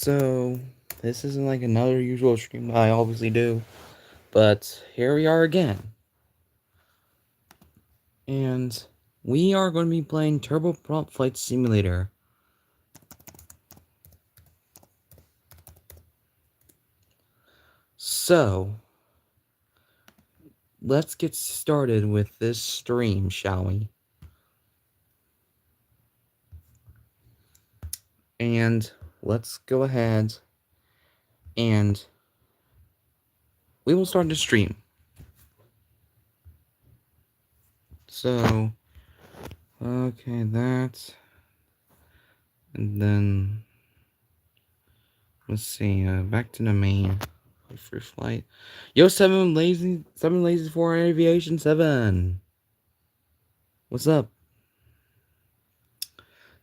So, this isn't like another usual stream that I obviously do, but here we are again. And we are going to be playing Turboprop Flight Simulator. So, let's get started with this stream, shall we? And let's go ahead and we will start the stream. So, okay, that. And then, let's see, back to the main. First flight. Yo, seven lazy for aviation 7. What's up?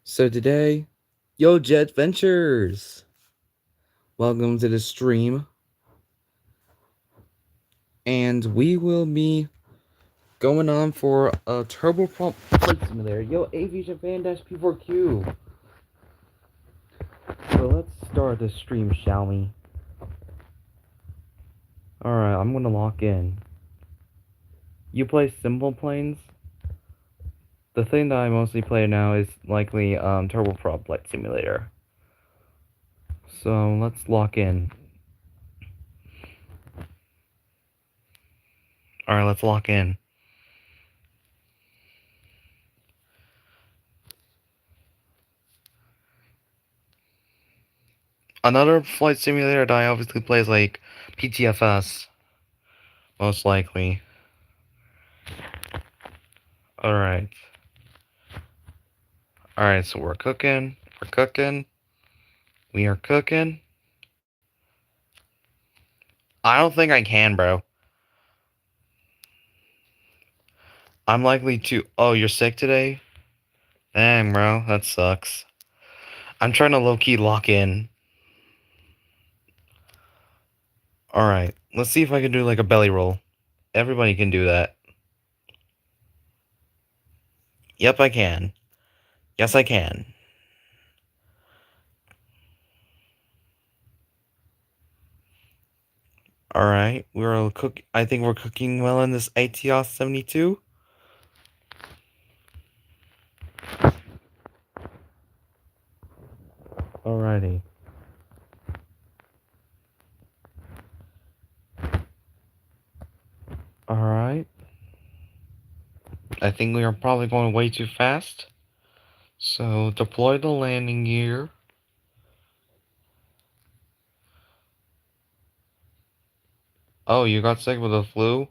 So today, yo, Jet Ventures. Welcome to the stream. And we will be going on for a Turboprop flight simulator. Yo, Aviation Fan-P4Q. So let's start the stream, shall we? Alright, I'm gonna lock in. You play simple planes? The thing that I mostly play now is likely Turboprop Flight Simulator. So let's lock in. Alright, let's lock in. Another flight simulator that I obviously play is like PT.3. Most likely. Alright. Alright, so we're cooking. We're cooking. We are cooking. I don't think I can, bro. I'm likely to... Oh, you're sick today? Dang, bro. That sucks. I'm trying to low-key lock in. Alright. Let's see if I can do like a belly roll. Everybody can do that. Yep, I can. Yes, I can. Alright. I think we're cooking well in this ATR 72. Alrighty. Alright. I think we are probably going way too fast. So, deploy the landing gear. Oh, you got sick with the flu?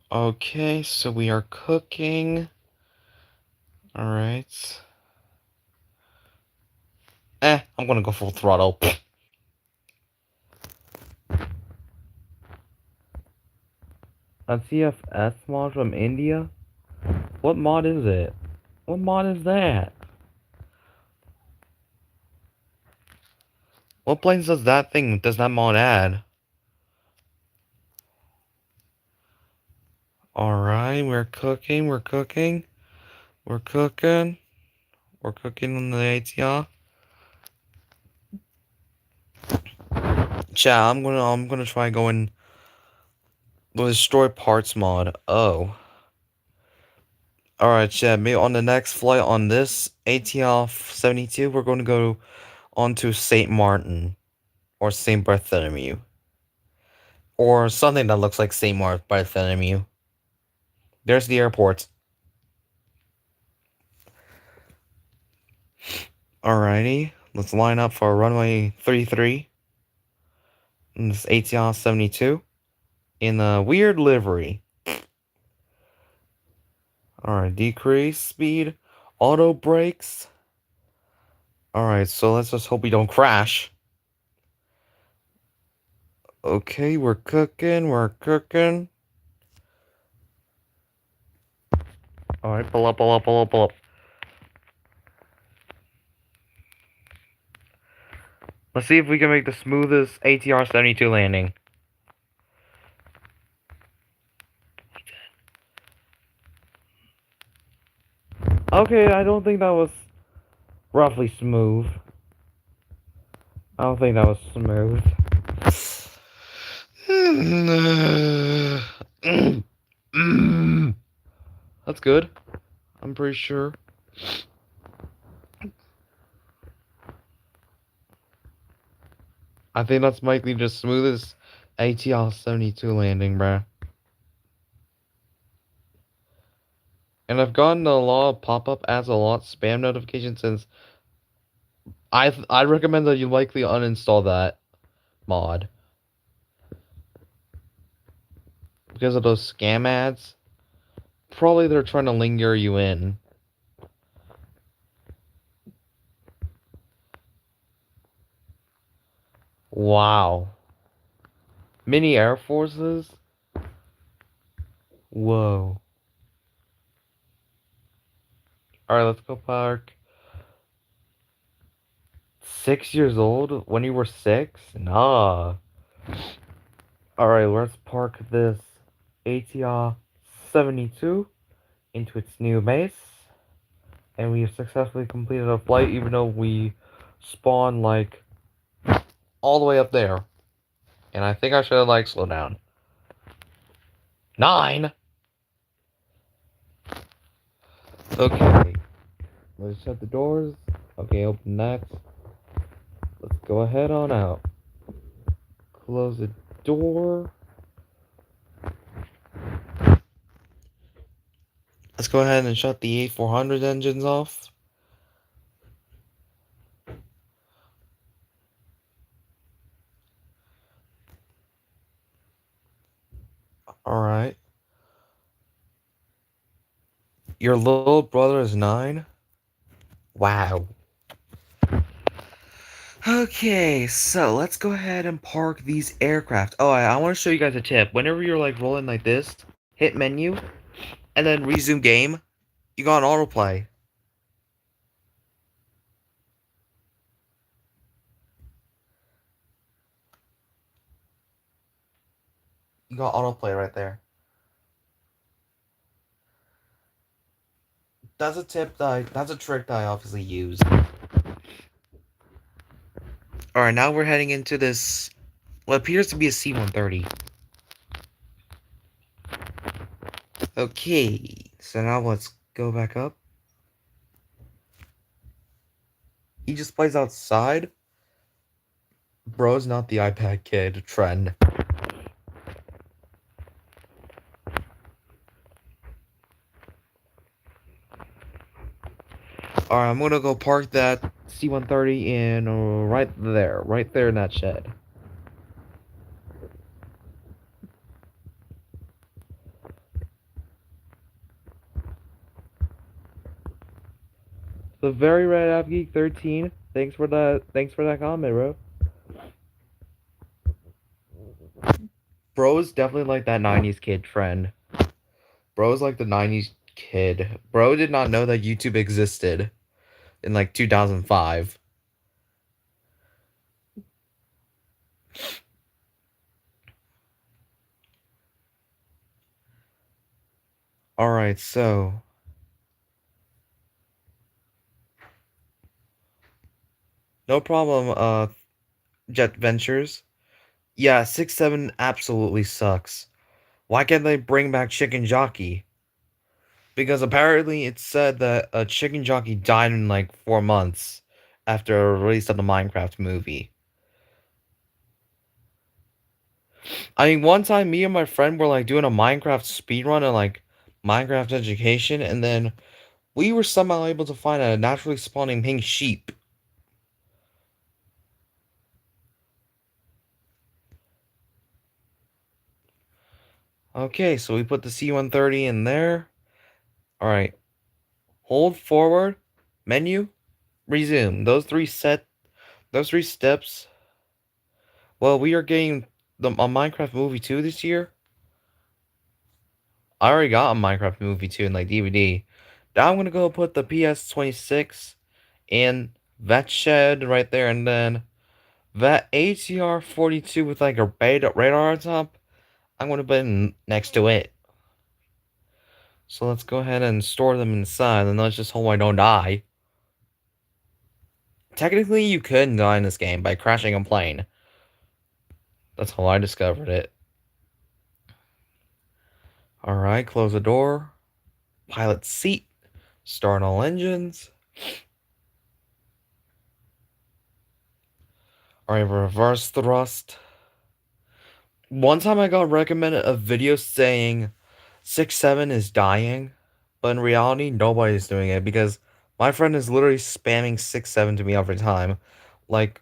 Okay, so we are cooking. Alright. I'm gonna go full throttle. A CFS mod from India? What mod is it? What mod is that? What planes does that mod add? Alright, we're cooking. We're cooking on the ATR. Chat, I'm gonna try going the destroy parts mod. Oh. Alright, chat, maybe on the next flight on this ATR 72, we're gonna go on to St. Martin or St. Bartholomew. Or something that looks like St. Bartholomew. There's the airport. Alrighty, let's line up for runway 33. And this ATR 72 in a weird livery. Alright, decrease speed, auto brakes. Alright, so let's just hope we don't crash. Okay, we're cooking. Alright, pull up. Let's see if we can make the smoothest ATR 72 landing. Okay, I don't think that was roughly smooth. I don't think that was smooth. That's good. I'm pretty sure. I think that's likely the smoothest ATL 72 landing, bruh. And I've gotten a lot of pop-up ads, a lot of spam notifications since I recommend that you likely uninstall that mod because of those scam ads. Probably they're trying to linger you in. Wow. Mini Air Forces? Whoa. Alright, let's go park. 6 years old? When you were six? Nah. Alright, let's park this ATR 72 into its new base. And we have successfully completed a flight even though we spawned like all the way up there. And I think I should have like slowed down. 9? Okay. Let's shut the doors. Okay, open that. Let's go ahead on out. Close the door. Let's go ahead and shut the A400 engines off. Alright. Your little brother is 9? Wow. Okay, so let's go ahead and park these aircraft. Oh, I want to show you guys a tip. Whenever you're like rolling like this, hit menu, and then resume game. You got an autoplay. You got autoplay right there. That's a tip that's a trick that I obviously use. Alright, now we're heading into this, what appears to be a C-130. Okay, so now let's go back up. He just plays outside. Bro's not the iPad kid trend. Alright, I'm gonna go park that C-130 in right there in that shed. The very red app geek 13. Thanks for that comment, bro. Bro's definitely like that 90s kid trend. Bro's like the 90s kid. Bro did not know that YouTube existed in like 2005. Alright, so no problem, Jet Ventures. Yeah, 6-7 absolutely sucks. Why can't they bring back Chicken Jockey? Because apparently it said that a Chicken Jockey died in like 4 months after a release of the Minecraft movie. I mean, one time me and my friend were like doing a Minecraft speedrun and like Minecraft education, and then we were somehow able to find a naturally spawning pink sheep. Okay, so we put the C-130 in there. Alright. Hold forward, menu, resume. Those three steps. Well, we are getting a Minecraft movie 2 this year. I already got a Minecraft movie 2 in like DVD. Now I'm gonna go put the PS26 in that shed right there, and then that ATR 42 with like a radar on top, I'm gonna put it next to it. So let's go ahead and store them inside, and let's just hope I don't die. Technically, you could die in this game by crashing a plane. That's how I discovered it. Alright, close the door. Pilot seat. Start all engines. Alright, reverse thrust. One time I got recommended a video saying 6-7 is dying, but in reality, nobody's doing it because my friend is literally spamming 6-7 to me every time. Like,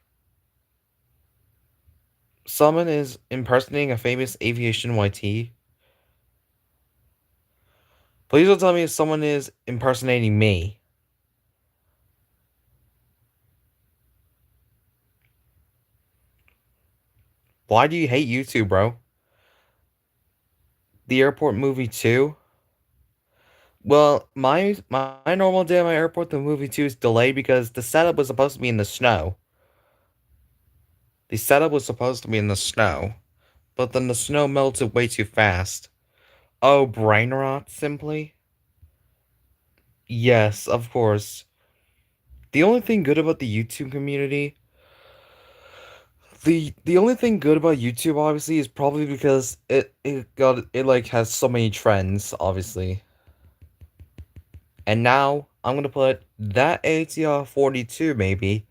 someone is impersonating a famous aviation YT. Please don't tell me if someone is impersonating me. Why do you hate YouTube, bro? The Airport movie 2? Well, my normal day at my airport, the movie 2 is delayed because the setup was supposed to be in the snow. The setup was supposed to be in the snow, but then the snow melted way too fast. Oh, brain rot, simply? Yes, of course. The only thing good about the YouTube community, the only thing good about YouTube, obviously, is probably because it like has so many trends, obviously. And now I'm gonna put that ATR 42 maybe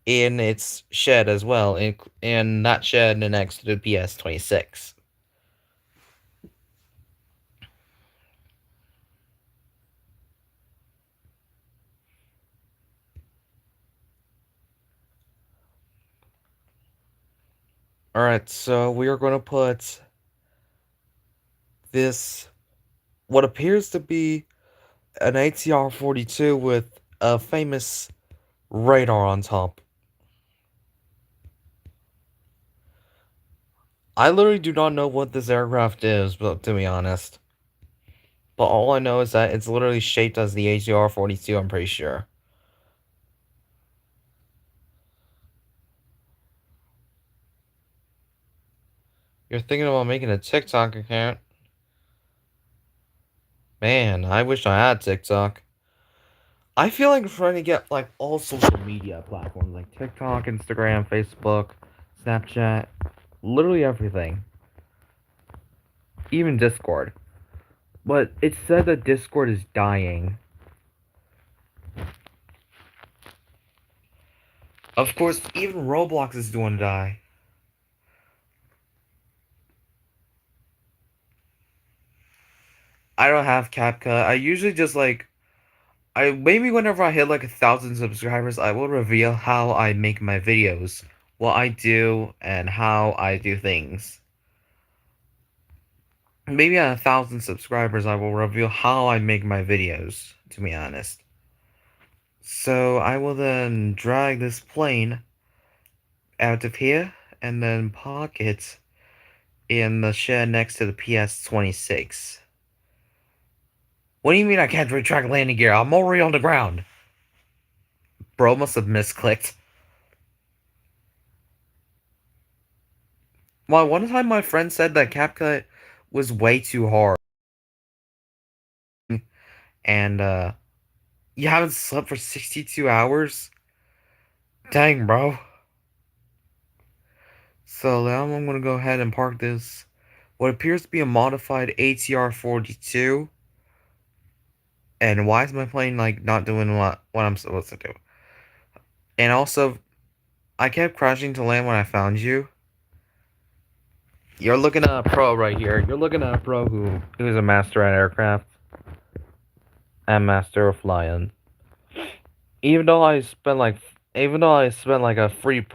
in its shed as well, in that shed next to the PS26. Alright, so we are gonna put this, what appears to be an ATR 42 with a famous radar on top. I literally do not know what this aircraft is, but to be honest. But all I know is that it's literally shaped as the ATR 42, I'm pretty sure. You're thinking about making a TikTok account? Man, I wish I had TikTok. I feel like I'm trying to get like all social media platforms like TikTok, Instagram, Facebook, Snapchat, literally everything. Even Discord. But it said that Discord is dying. Of course, even Roblox is going to die. I don't have CapCut. I usually just like maybe whenever I hit like 1,000 subscribers, I will reveal how I make my videos, what I do, and how I do things. Maybe at 1,000 subscribers, I will reveal how I make my videos, to be honest. So I will then drag this plane out of here and then park it in the shed next to the PS26. What do you mean I can't retract landing gear? I'm already on the ground. Bro must have misclicked. Well, one time my friend said that CapCut was way too hard. And, you haven't slept for 62 hours? Dang, bro. So now I'm gonna go ahead and park this, what appears to be a modified ATR 42. And why is my plane, like, not doing what I'm supposed to do? And also, I kept crashing to land when I found you. You're looking at a pro right here. You're looking at a pro who's a master at aircraft and master of flying. Even though I spent like a free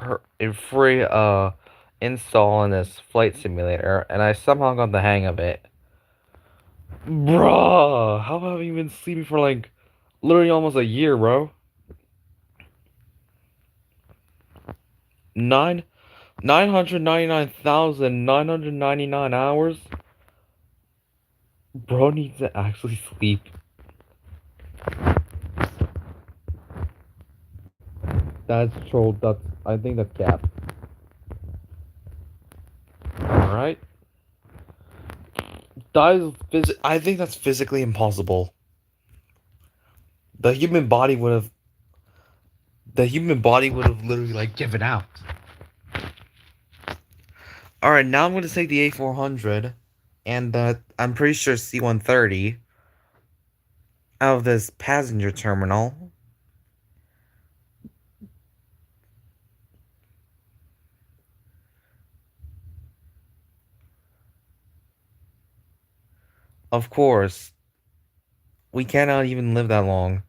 install on this flight simulator, and I somehow got the hang of it. Bruh, how have you been sleeping for like literally almost a year, bro? Nine 999,999 hours? Bro needs to actually sleep. That's troll. I think that's cap. Alright. I think that's physically impossible. The human body would have. The human body would have literally like given out. All right, now I'm gonna take the A400, and I'm pretty sure C130 out of this passenger terminal. Of course, we cannot even live that long.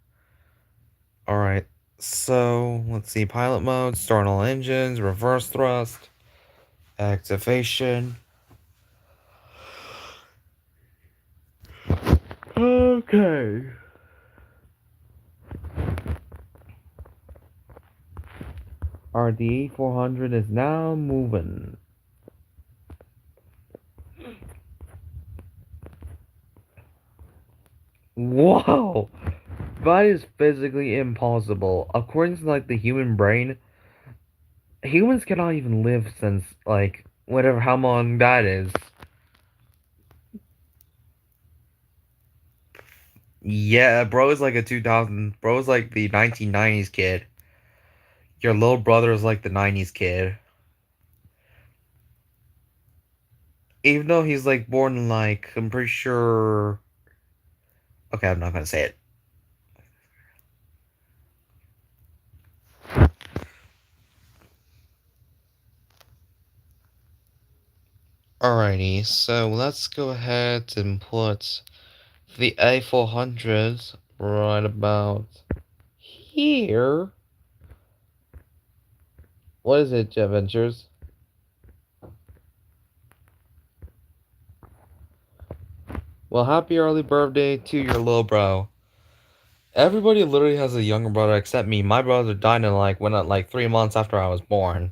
All right, so let's see: pilot mode, start all engines, reverse thrust, activation. Okay. Our D400 is now moving. Whoa! That is physically impossible. According to like the human brain, humans cannot even live since like whatever how long that is. Yeah, bro is like a 2000. Bro is like the 1990s kid. Your little brother is like the 90s kid. Even though he's like born in like I'm pretty sure. Okay, I'm not gonna say it. Alrighty, so let's go ahead and put the A400 right about here. What is it, Jeff Ventures? Well, happy early birthday to your little bro. Everybody literally has a younger brother except me. My brother died in like 3 months after I was born.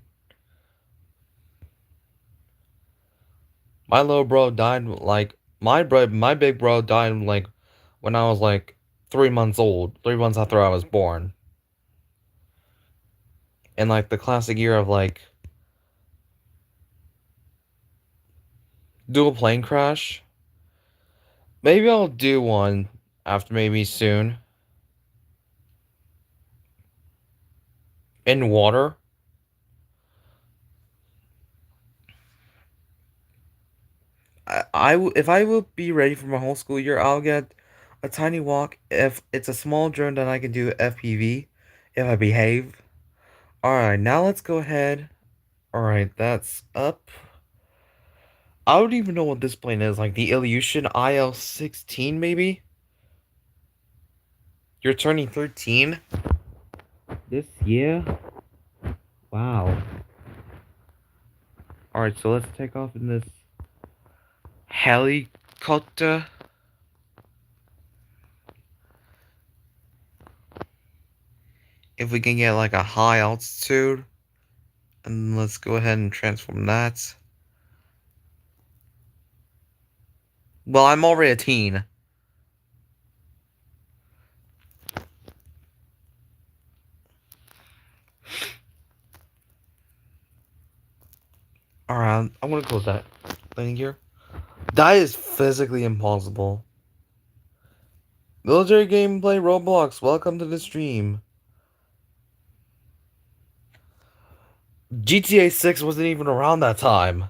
My little bro died like my big bro died like when I was like 3 months old. 3 months after I was born. In like the classic year of like do a plane crash. Maybe I'll do one after maybe soon. In water. If I will be ready for my whole school year, I'll get a tiny walk. If it's a small drone, then I can do FPV if I behave. Alright, now let's go ahead. Alright, that's up. I don't even know what this plane is, like the Ilyushin IL-16 maybe? You're turning 13? This year? Wow. Alright, so let's take off in this helicopter. If we can get like a high altitude. And let's go ahead and transform that. Well, I'm already a teen. Alright, I'm gonna close that landing gear. That is physically impossible. Military gameplay Roblox, welcome to the stream. GTA 6 wasn't even around that time.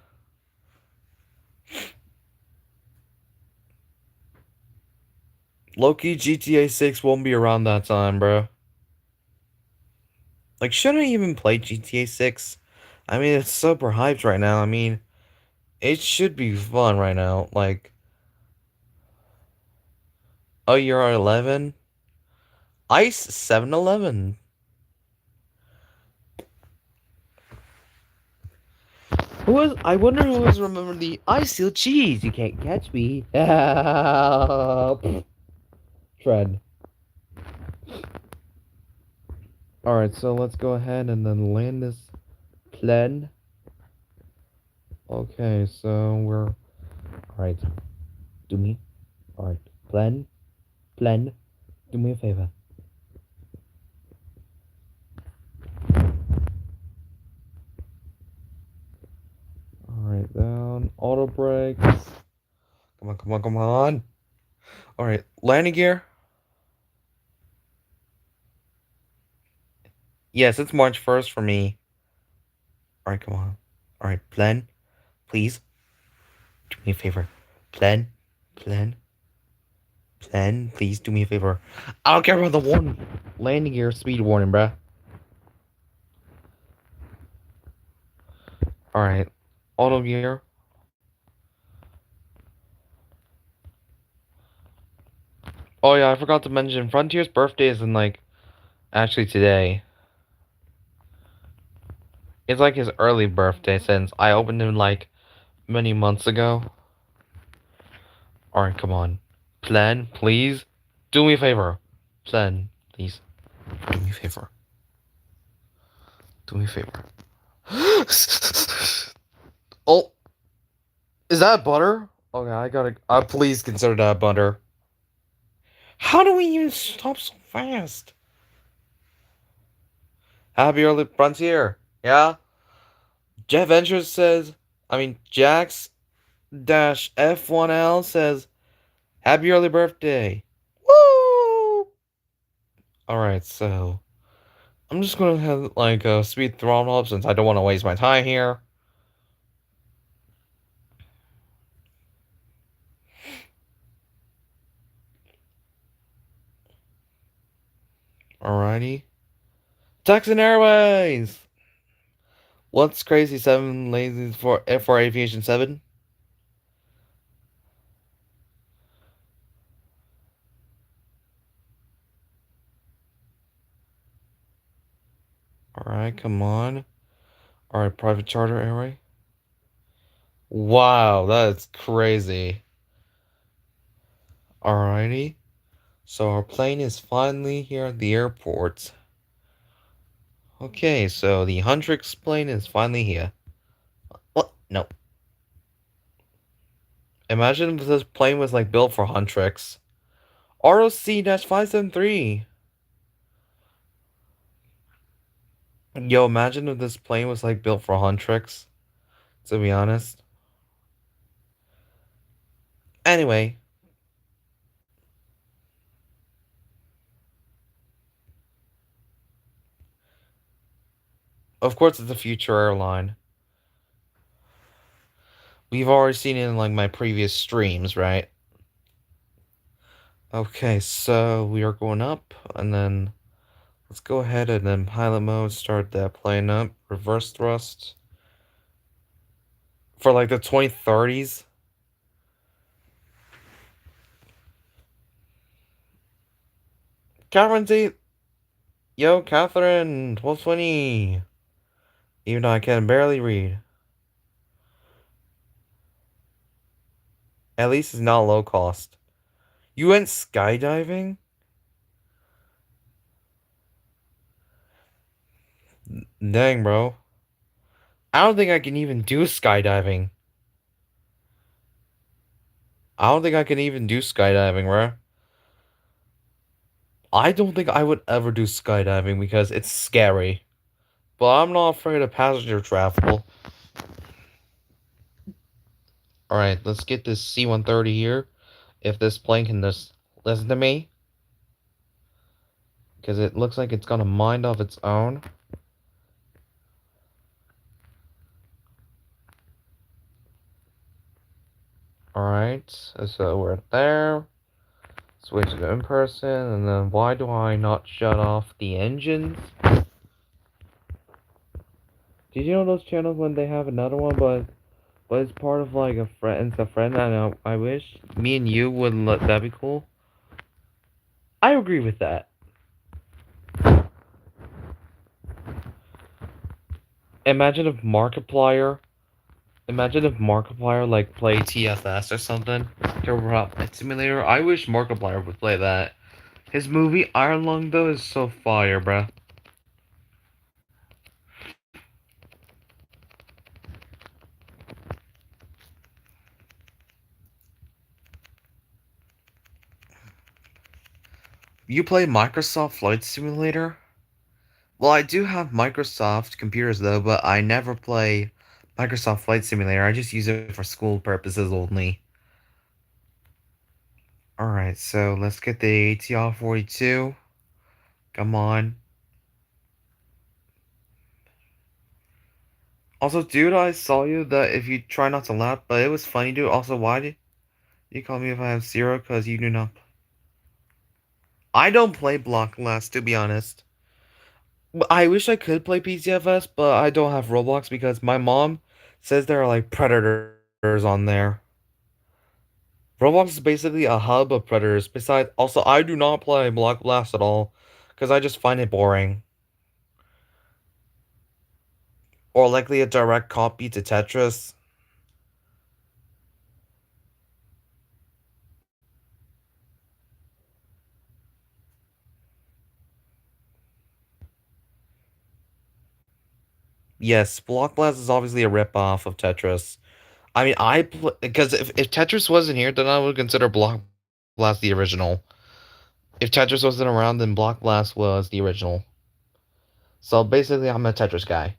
Loki GTA 6 won't be around that time, bro. Like, should I even play GTA 6? I mean, it's super hyped right now. I mean, it should be fun right now. Like, oh, you're 11? Ice 7-Eleven. I wonder who was remembering the I steal cheese. You can't catch me. Tread. Alright, so let's go ahead and then land this plane. Okay, so we're... Alright. Do me... Alright. Plane. Plane. Do me a favor. Alright, down. Auto brakes. Come on, come on, come on. Alright, landing gear. Yes, it's March 1st for me. Alright, come on. Alright, plan, please. Do me a favor. Plan, plan, plan. Please do me a favor. I don't care about the warning. Landing gear speed warning, bruh. Alright. Auto gear. Oh yeah, I forgot to mention Frontier's birthday is in like actually today. It's like his early birthday since I opened him like many months ago. Alright, come on. Plan, please. Do me a favor. Plan, please. Do me a favor. Do me a favor. Oh, is that butter? Okay, I gotta. Please consider that butter. How do we even stop so fast? Happy early frontier. Yeah. Jeff Ventures says. I mean, Jax dash F1L says, "Happy early birthday." Woo! All right, so I'm just gonna have like a speed throttle up since I don't want to waste my time here. Alrighty. Texan Airways! What's crazy? 7 lazy for Aviation 7? Alright, come on. Alright, private charter airway. Wow, that's crazy. Alrighty. So our plane is finally here at the airport. Okay, so the Huntrix plane is finally here. What? No. Imagine if this plane was like built for Huntrix. ROC-573. Yo, imagine if this plane was like built for Huntrix, to be honest. Anyway, of course it's a future airline. We've already seen it in like my previous streams, right? Okay, so we are going up, and then let's go ahead and then pilot mode, start that plane up, reverse thrust. For like the 2030s. Catherine Z. Yo, Catherine, 1220. Even though I can barely read. At least it's not low cost. You went skydiving? Dang, bro. I don't think I can even do skydiving. I don't think I can even do skydiving, bro. I don't think I would ever do skydiving because it's scary. But I'm not afraid of passenger travel. Alright, let's get this C-130 here. If this plane can just listen to me. Because it looks like it's gonna mind of its own. Alright, so we're there. Switch to in person, and then why do I not shut off the engines? Did you know those channels when they have another one, but it's part of like a friend, it's a friend, and I wish me and you would let that be cool. I agree with that. Imagine if Markiplier, like play TFS or something, Turboprop Simulator. I wish Markiplier would play that. His movie Iron Lung though is so fire, bruh. You play Microsoft Flight Simulator? Well, I do have Microsoft computers though, but I never play Microsoft Flight Simulator. I just use it for school purposes only. Alright, so let's get the ATR 42. Come on. Also, dude, I saw you that if you try not to laugh, but it was funny, dude. Also, why did you call me if I have zero? Because you do not. I don't play Block Last, to be honest. But I wish I could play PCFS, but I don't have Roblox because my mom says there are like predators on there. Roblox is basically a hub of predators. Besides, also, I do not play Block Blast at all because I just find it boring. Or likely a direct copy to Tetris. Yes, Block Blast is obviously a rip-off of Tetris. I mean, because if Tetris wasn't here, then I would consider Block Blast the original. If Tetris wasn't around, then Block Blast was the original. So basically, I'm a Tetris guy.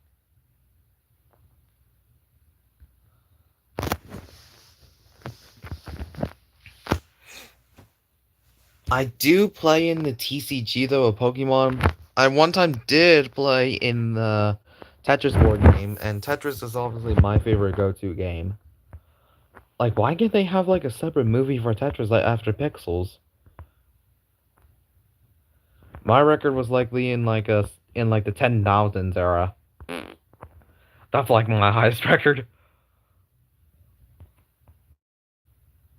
I do play in the TCG though, of Pokemon. I one time did play in the Tetris board game, and Tetris is obviously my favorite go-to game. Like, why can't they have like a separate movie for Tetris like after Pixels? My record was likely in like the 10,000s era. That's like my highest record.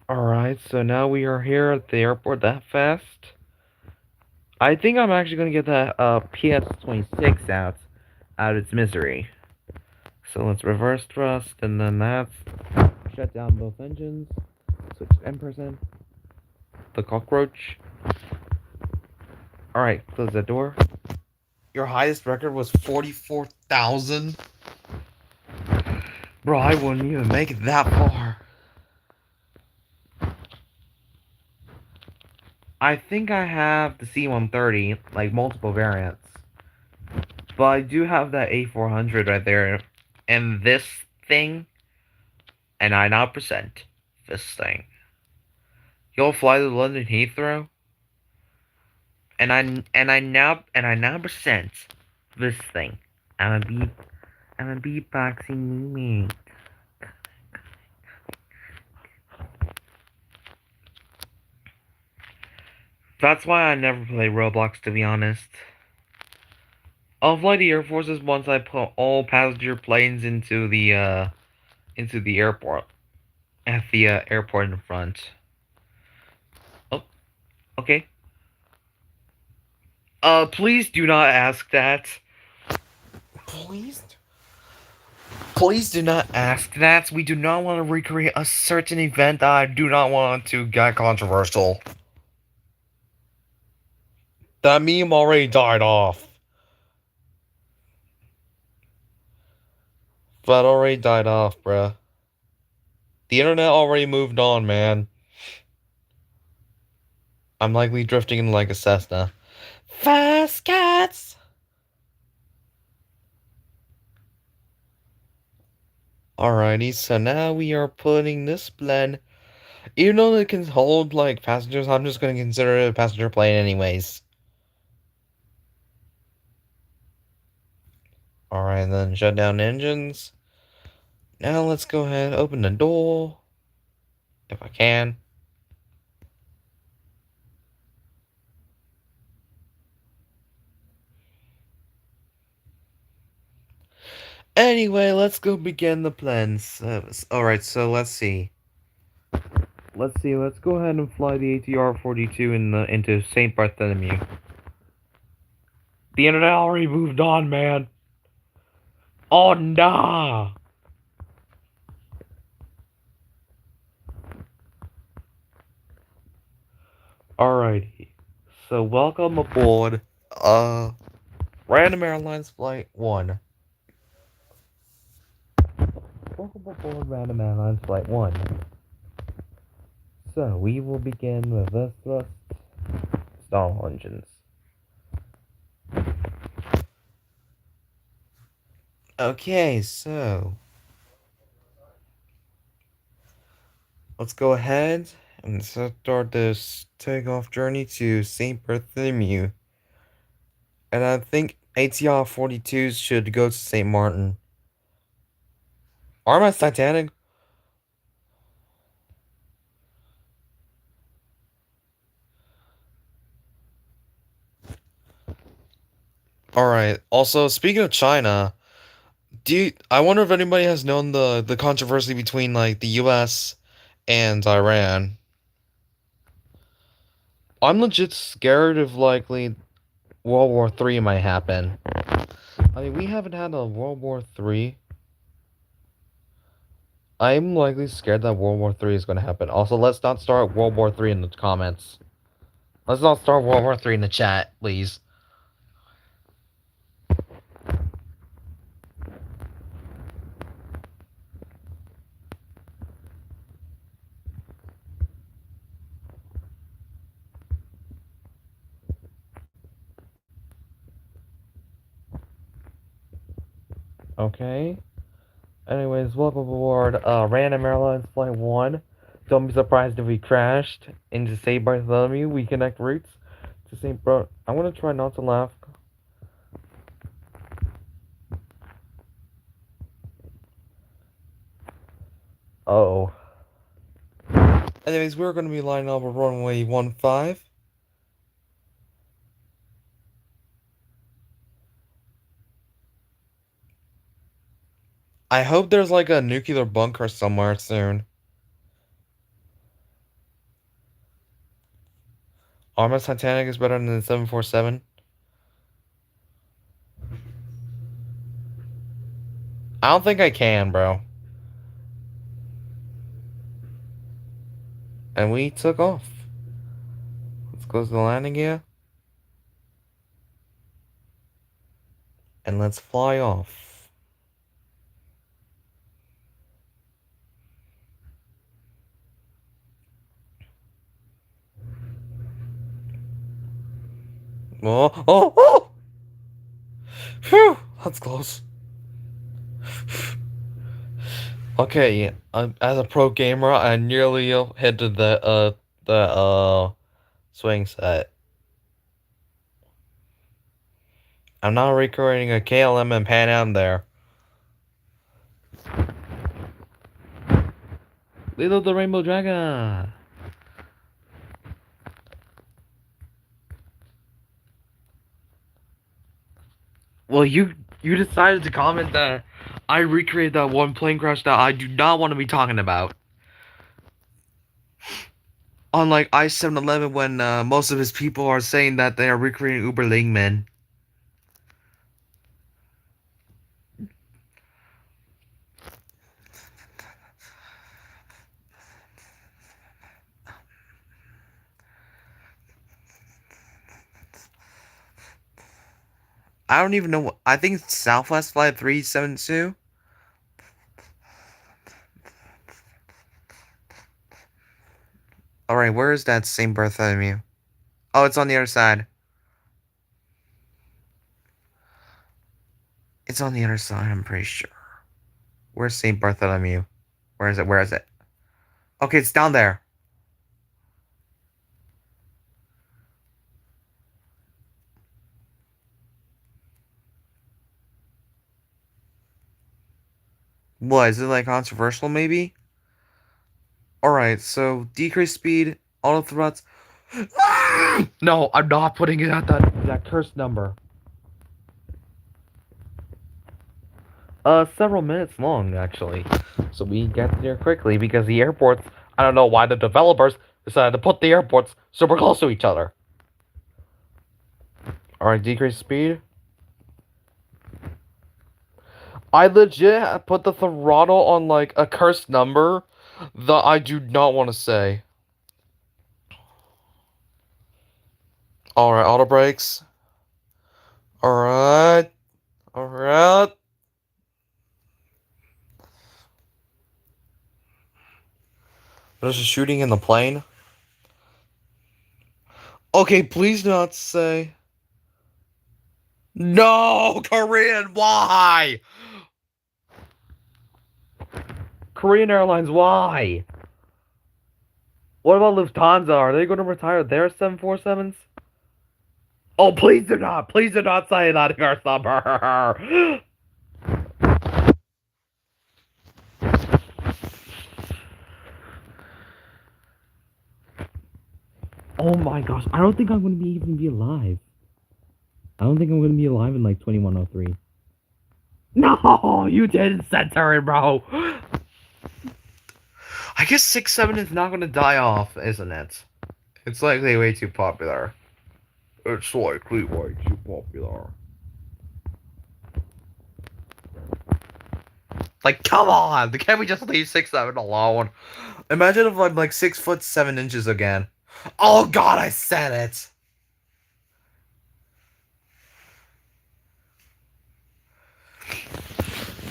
Alright, so now we are here at the airport that fast. I think I'm actually gonna get that PS26 out of its misery. So let's reverse thrust, and then that's shut down both engines. Switch to M%. The cockroach. Alright, close that door. Your highest record was 44,000? Bro, I wouldn't even make it that far. I think I have the C130, like multiple variants. But I do have that A400 right there. And this thing, and I now present this thing. You'll fly to London Heathrow, and I now present this thing. I'm a beatboxing me. That's why I never play Roblox, to be honest. I'll fly the Air Forces once I put all passenger planes into the airport at the airport in front. Oh, okay. Please do not ask that. Please, please do not ask that. We do not want to recreate a certain event that I do not want to get controversial. That meme already died off. That already died off, bruh. The internet already moved on, man. I'm likely drifting in like a Cessna. Fast cats! Alrighty, so now we are putting this blend. Even though it can hold like passengers, I'm just gonna consider it a passenger plane anyways. Alright, then shut down engines. Now let's go ahead and open the door. If I can. Anyway, let's go begin the planned service. Alright, so let's see. Let's go ahead and fly the ATR 42 into St. Bartholomew. The internet already moved on, man. Oh, nah! Alrighty. So, welcome aboard, Random Airlines Flight 1. Welcome aboard Random Airlines Flight 1. So, we will begin with the thrust stall engines. Okay, so let's go ahead And start this takeoff journey to St. Bartholomew. And I think ATR 42s should go to St. Martin. RMS Titanic? Alright. Also, speaking of China, I wonder if anybody has known the controversy between like the US and Iran. I'm legit scared of likely World War III might happen. I mean, we haven't had a World War III. I'm likely scared that World War III is going to happen. Also, let's not start World War III in the comments. Let's not start World War III in the chat, please. Okay. Anyways, welcome aboard Random Airlines Flight 1. Don't be surprised if we crashed into St. Bartholomew. We connect routes to St. Bro. I'm gonna try not to laugh. Uh oh. Anyways, we're gonna be lining up a runway 15. I hope there's like a nuclear bunker somewhere soon. RMS Titanic is better than the 747. I don't think I can, bro. And we took off. Let's close the landing gear. And let's fly off. Oh, oh, oh! Phew, that's close. Okay, as a pro gamer, I nearly hit the swing set. I'm not recording a KLM and Pan Am there. Little the Rainbow Dragon. Well, you decided to comment that I recreated that one plane crash that I do not want to be talking about. On like I-711 when most of his people are saying that they are recreating Uber Lingman. I don't even know what. I think it's Southwest Flight 372. Alright, where is that St. Bartholomew? Oh, it's on the other side. It's on the other side, I'm pretty sure. Where's St. Bartholomew? Where is it? Where is it? Okay, it's down there. What, is it like controversial maybe? Alright, so decrease speed, auto thrusts. No, I'm not putting it at that cursed number. Several minutes long, actually. So we get there quickly because the airports, I don't know why the developers decided to put the airports super close to each other. Alright, decrease speed. I legit put the throttle on like a cursed number that I do not want to say. Alright, auto brakes. Alright. Alright. There's a shooting in the plane. Okay, please not say. No, Korean, why? Korean Airlines, why? What about Lufthansa? Are they going to retire their 747s? Oh, please do not. Please do not say that here, Summer. Oh my gosh. I don't think I'm going to even be alive. I don't think I'm going to be alive in like 2103. No, you didn't censor it, bro. I guess 6-7 is not going to die off, isn't it? It's likely way too popular. It's likely way too popular. Like, come on! Can't we just leave 6-7 alone? Imagine if I'm like 6'7" again. Oh god, I said it!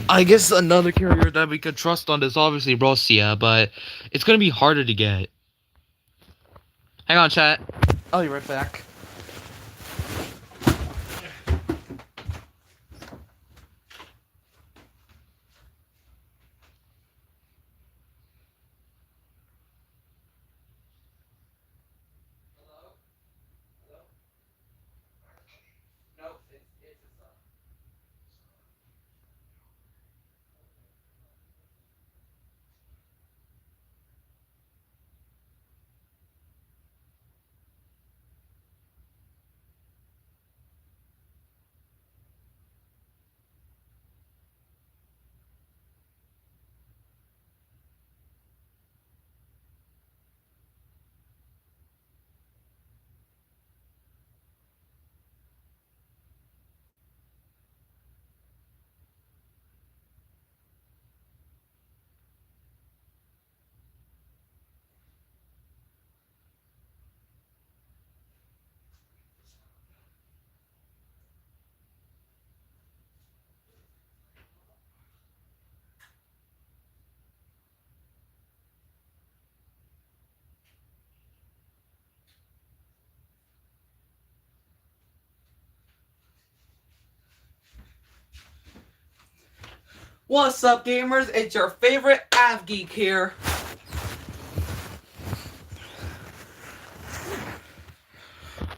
I guess another carrier that we could trust on is obviously Russia, but it's gonna be harder to get. Hang on, chat. I'll be right back. What's up, gamers? It's your favorite AvGeek here.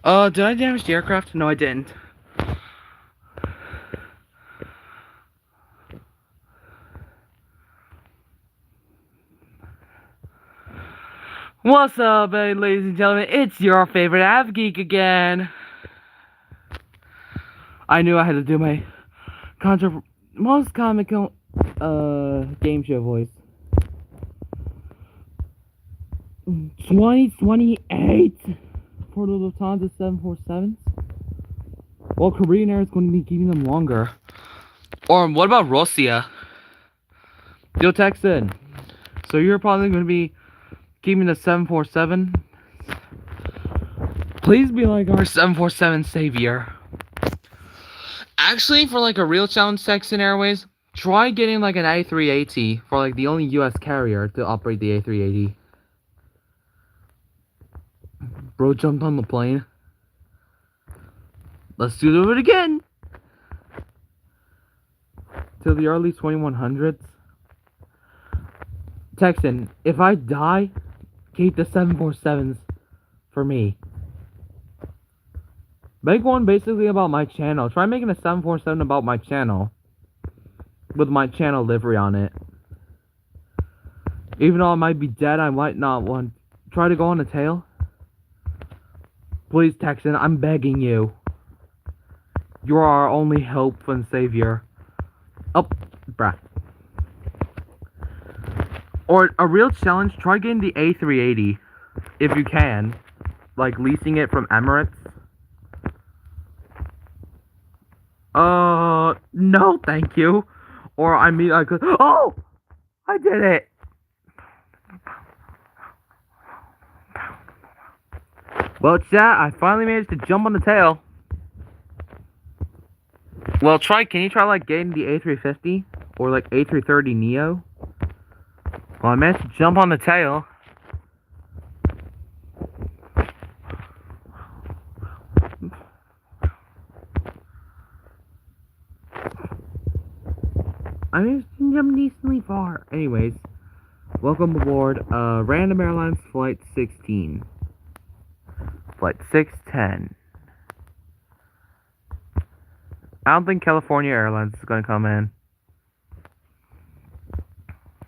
Did I damage the aircraft? No, I didn't. What's up, ladies and gentlemen? It's your favorite AvGeek again. I knew I had to do my most comical game show voice. 2028 for the Lufthansa 747s. Well, Korean Air is going to be keeping them longer. Or what about Russia? Yo, Texan. So you're probably going to be keeping the 747. Please be like our 747 savior. Actually, for like a real challenge, Texan Airways, try getting like an A380 for like the only US carrier to operate the A380. Bro jumped on the plane. Let's do it again. Till the early 2100s. Texan, if I die, keep the 747s for me. Make one basically about my channel. Try making a 747 about my channel. With my channel livery on it. Even though I might be dead, I might not want. Try to go on a tail. Please, Texan, I'm begging you. You are our only hope and savior. Oh, bruh. Or a real challenge, try getting the A380. If you can. Like leasing it from Emirates. No, thank you. Or I mean, I could. Oh! I did it! Well, chat, I finally managed to jump on the tail. Well, can you try, like, getting the A350? Or, like, A330 Neo? Well, I managed to jump on the tail. I managed to jump decently far. Anyways. Welcome aboard Random Airlines Flight 16. Flight 610. I don't think California Airlines is going to come in.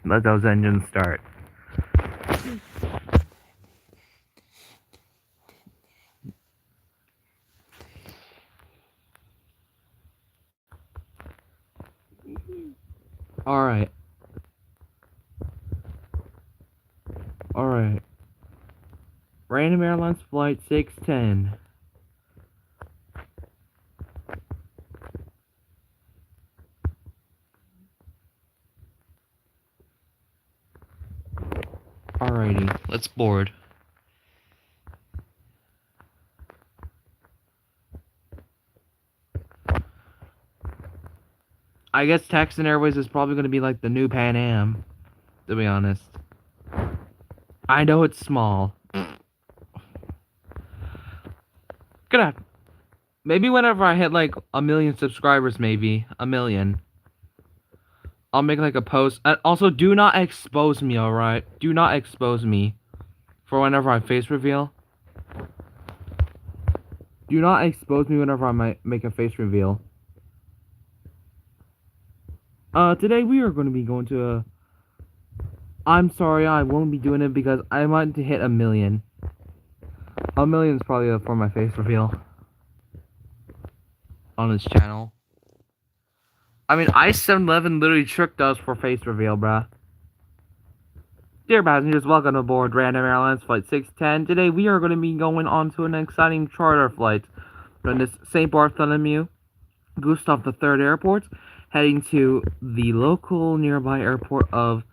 Let those engines start. Alright. Alright. Random Airlines Flight 610. Alrighty, let's board. I guess Texan Airways is probably going to be like the new Pan Am, to be honest. I know it's small. Gonna maybe whenever I hit like 1,000,000 subscribers, maybe 1,000,000, I'll make like a post. Also, do not expose me, alright? Do not expose me for whenever I face reveal. Do not expose me whenever I might make a face reveal. Today we are going to be going to a... I'm sorry, I won't be doing it because I want to hit 1,000,000. 1,000,000 is probably for my face reveal on this channel. I mean, I-711 literally tricked us for face reveal, bruh. Dear passengers, welcome aboard Random Airlines Flight 610. Today we are going to be going on to an exciting charter flight from this St. Bartholomew Gustav III Airport, heading to the local nearby airport of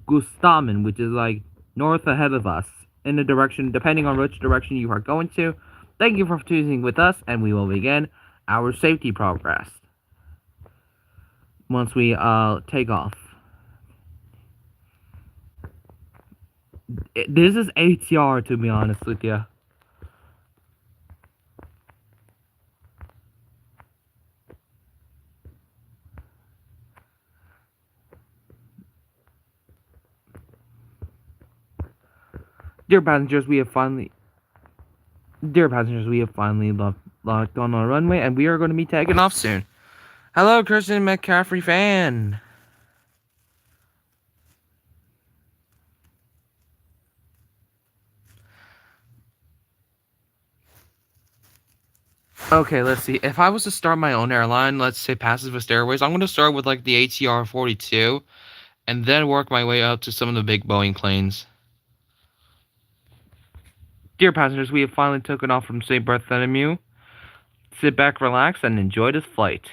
Gustamen, which is like north ahead of us, in the direction, depending on which direction you are going to. Thank you for choosing with us, and we will begin our safety progress once we take off. This is ATR, to be honest with you. Dear passengers, we have finally locked on our runway, and we are going to be taking off soon. Hello, Christian McCaffrey fan. Okay, let's see. If I was to start my own airline, let's say Pacifist Airways, I'm going to start with like the ATR 42, and then work my way up to some of the big Boeing planes. Dear passengers, we have finally taken off from St. Bartholomew. Sit back, relax, and enjoy this flight.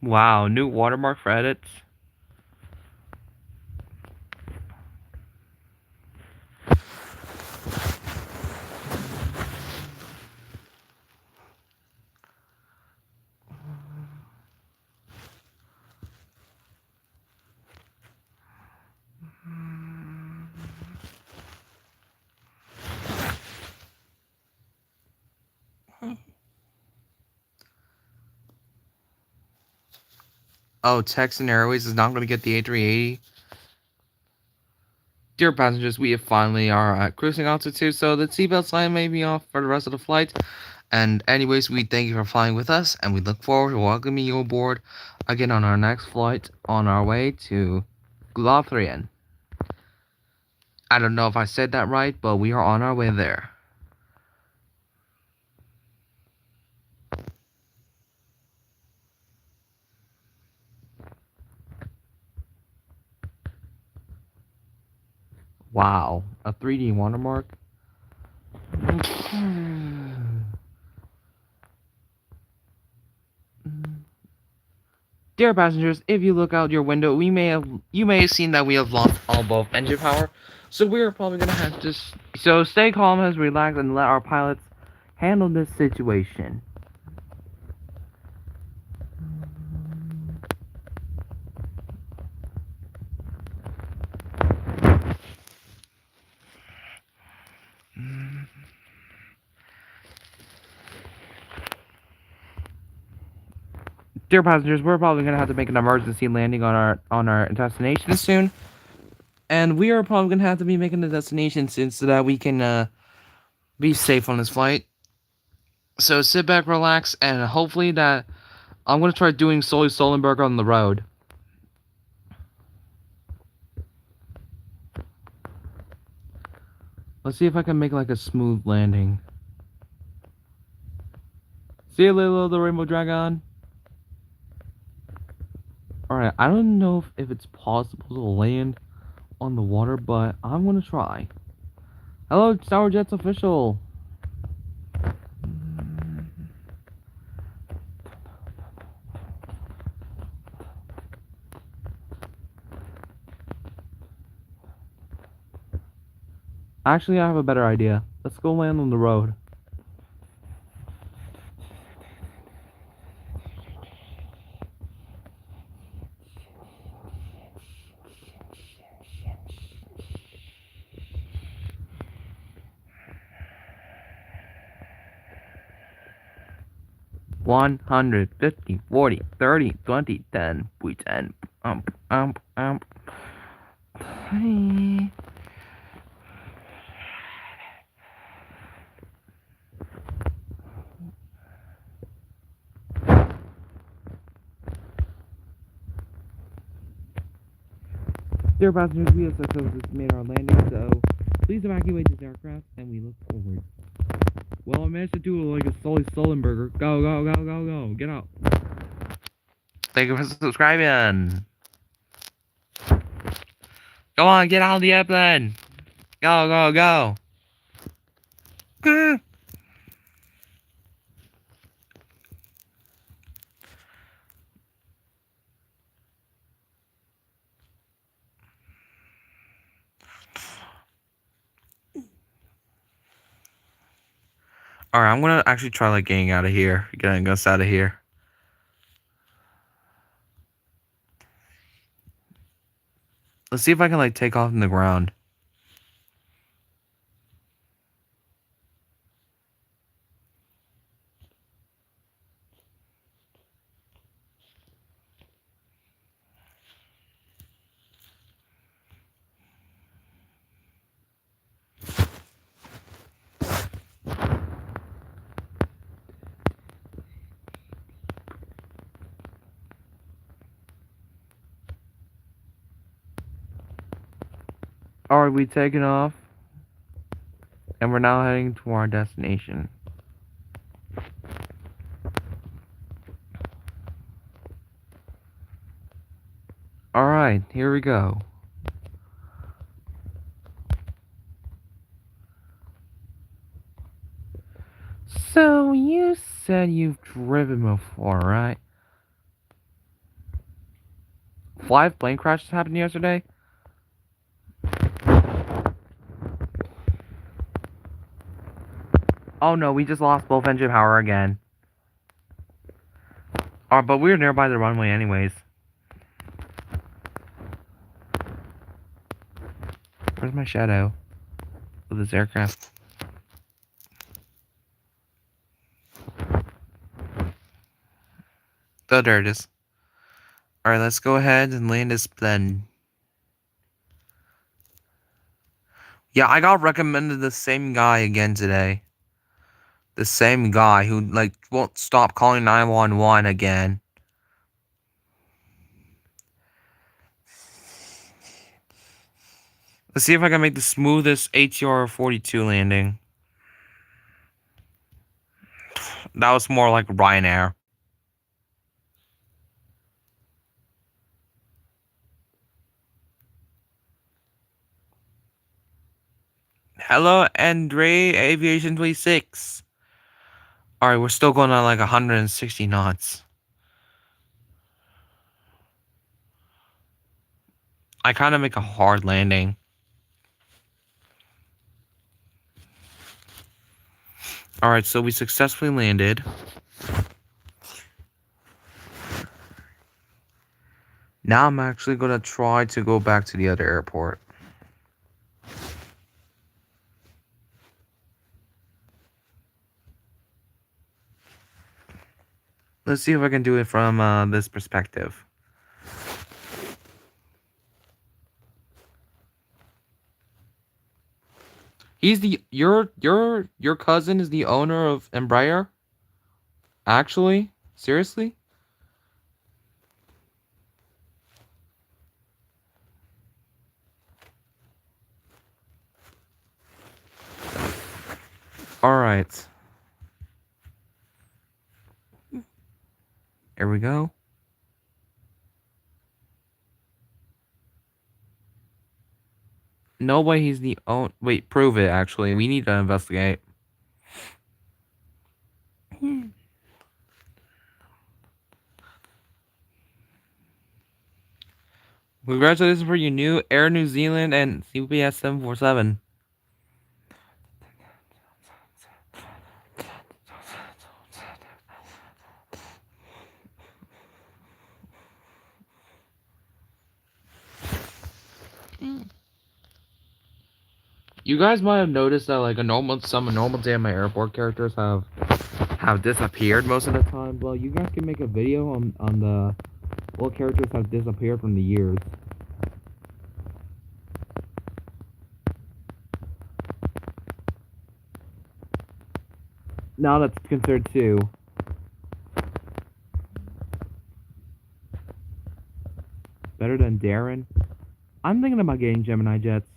Wow, new watermark for edits. Oh, Texan Airways is not going to get the A380. Dear passengers, we have finally are at cruising altitude, so the seatbelt sign may be off for the rest of the flight. And anyways, we thank you for flying with us, and we look forward to welcoming you aboard again on our next flight on our way to Gulafrian. I don't know if I said that right, but we are on our way there. Wow, a 3D watermark? Dear passengers, if you look out your window, you may have seen that we have lost all both engine power. So we are probably gonna have to. So stay calm as relax and let our pilots handle this situation. Dear passengers, we're probably gonna have to make an emergency landing on our destination soon, and we are probably gonna have to be making the destination soon so that we can be safe on this flight. So sit back, relax, and hopefully that I'm gonna try doing Sully Sullenberger on the road. Let's see if I can make like a smooth landing. See you later, the Rainbow Dragon. Alright, I don't know if it's possible to land on the water, but I'm gonna try. Hello, Sour Jets official. Actually, I have a better idea. Let's go land on the road. One hundred 50, 40, 30, 20, 10, 10, Hey. Dear passengers, we have successfully made our landing, so please evacuate this aircraft, and we look forward. Well, I managed to do like a Sully Sullenberger. Go, go, go, go, go. Get out. Thank you for subscribing. Come on, get out of the airplane. Go, go, go. Alright, I'm gonna actually try like getting out of here. Getting us out of here. Let's see if I can like take off in the ground. Alright, we taken off. And we're now heading to our destination. Alright, here we go. So, you said you've driven before, right? 5 plane crashes happened yesterday? Oh no, we just lost both engine power again. But we were nearby the runway anyways. Where's my shadow of this aircraft? Oh, there it is. Alright, let's go ahead and land this then. Yeah, I got recommended the same guy again today. The same guy who, like, won't stop calling 911 again. Let's see if I can make the smoothest ATR 42 landing. That was more like Ryanair. Hello, Andre Aviation 26. Alright, we're still going at like 160 knots. I kind of make a hard landing. Alright, so we successfully landed. Now I'm actually going to try to go back to the other airport. Let's see if I can do it from this perspective. He's the your cousin is the owner of Embraer? Actually? Seriously? Alright. Here we go. No way he's the own. Wait, prove it actually. We need to investigate. Congratulations for your new Air New Zealand and CBS 747. You guys might have noticed that like some normal day my airport characters have disappeared most of the time. Well, you guys can make a video on the what characters have disappeared from the years. Now that's considered two. Better than Darren. I'm thinking about getting Gemini jets.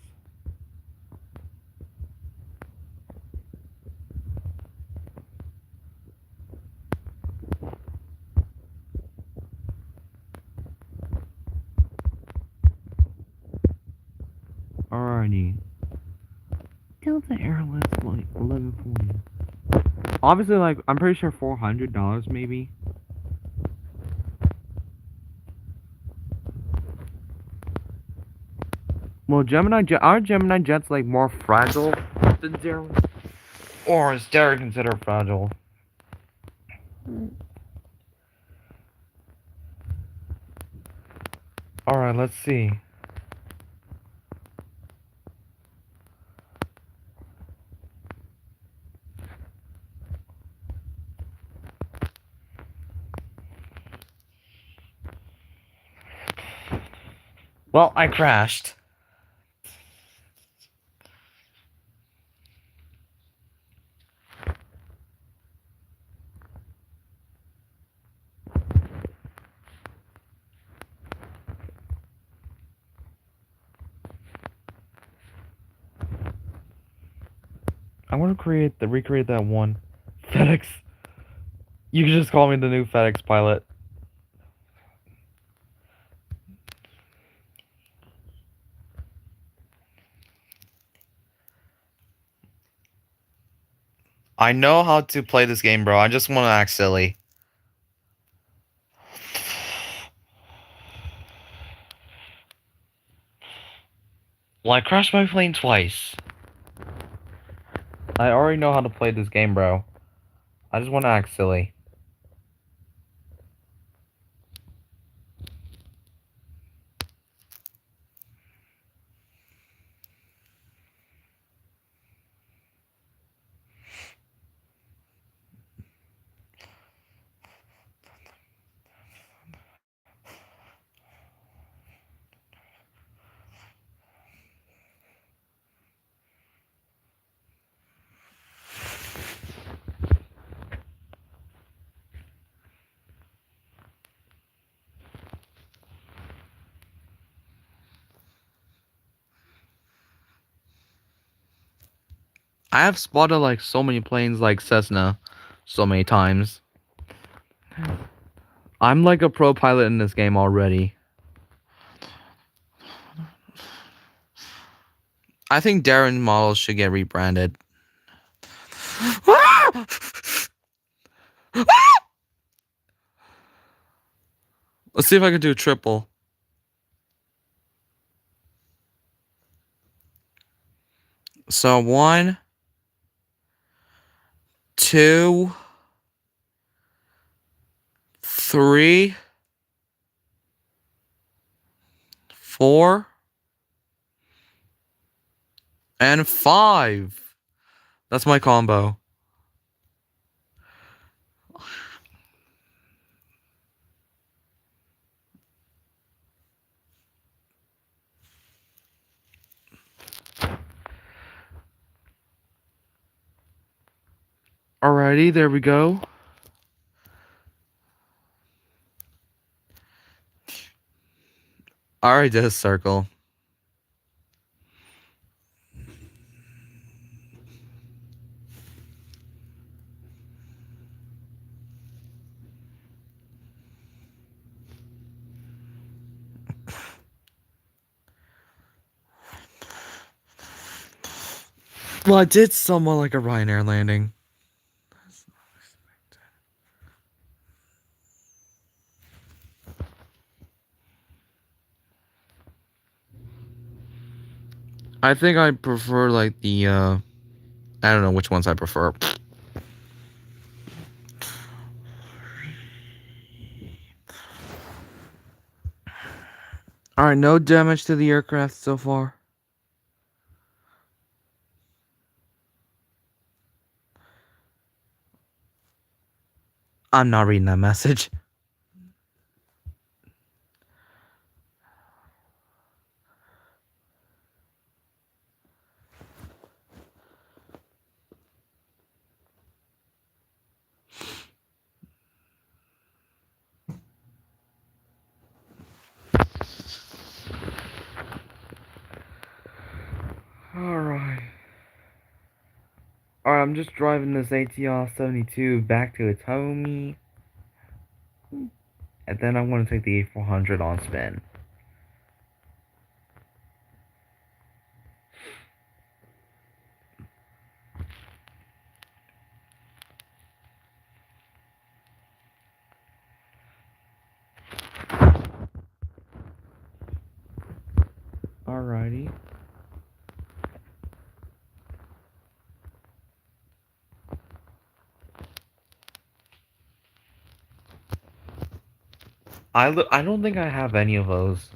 Alrighty. Delta Airlines flight 1140. Obviously, like I'm pretty sure $400 maybe. Well, are Gemini jets like more fragile than Darren? Or is Darren considered fragile? Alright, let's see. Well, I crashed. I want to recreate that one. FedEx. You can just call me the new FedEx pilot. I know how to play this game, bro. I just want to act silly. Well, I crashed my plane twice. I already know how to play this game, bro. I just want to act silly. I have spotted like so many planes like Cessna so many times. I'm like a pro pilot in this game already. I think Darren models should get rebranded. Let's see if I can do a triple. So 1, 2, 3, 4, and 5. That's my combo. Alrighty, there we go. I already did a circle. Well, I did somewhat like a Ryanair landing. I think I prefer like the I don't know which ones I prefer. Alright, no damage to the aircraft so far. I'm not reading that message. Alright. Alright, I'm just driving this ATR 72 back to its home. And then I'm going to take the A400 on spin. Alrighty. I don't think I have any of those.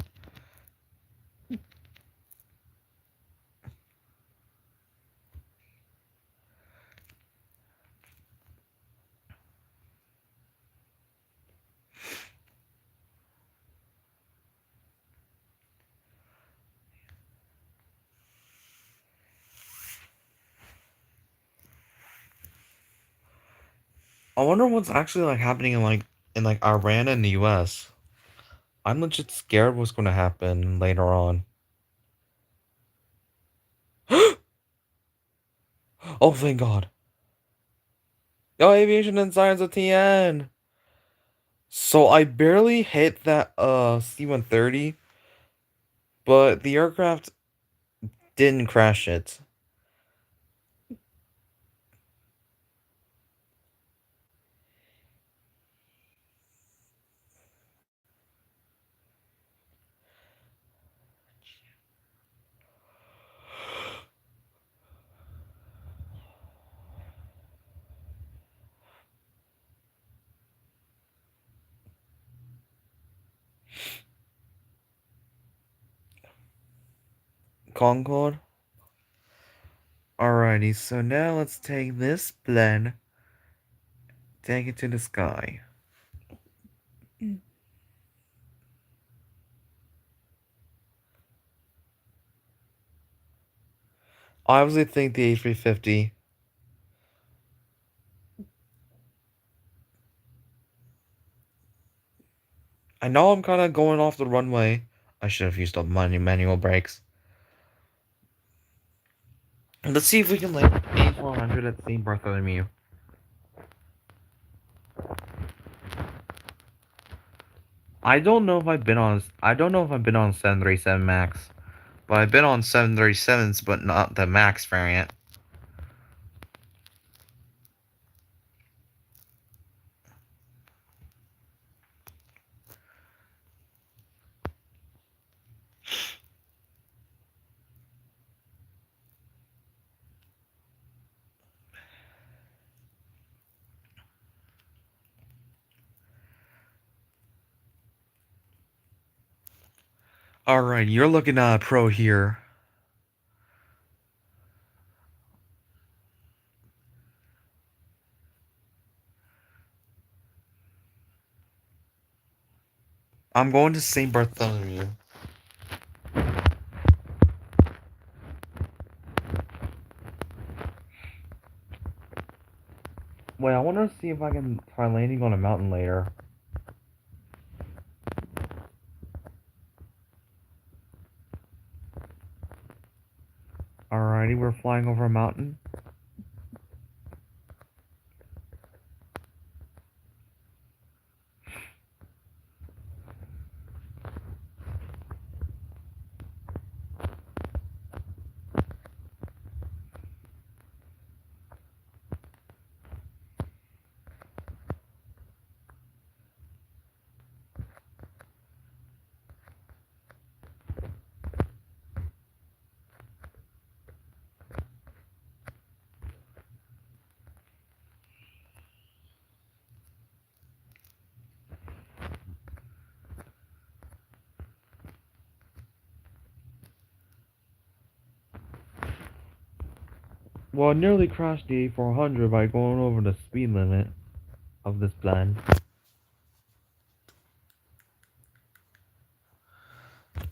I wonder what's actually like happening in like Iran and the US. I'm legit scared what's gonna happen later on. Oh thank God. Yo, aviation and science of TN. So I barely hit that C-130, but the aircraft didn't crash it. Concorde. Alrighty, so now let's take this plane, take it to the sky. I obviously think the A350. I know I'm kind of going off the runway. I should have used the manual brakes. Let's see if we can land A400 at St. Bartholomew. I don't know if I've been on 737 Max, but I've been on 737s, but not the Max variant. Alright, you're looking at a pro here. I'm going to St. Bartholomew. want to see if I can try landing on a mountain later. Alrighty, we're flying over a mountain. Well, I nearly crashed the A400 by going over the speed limit of this plan.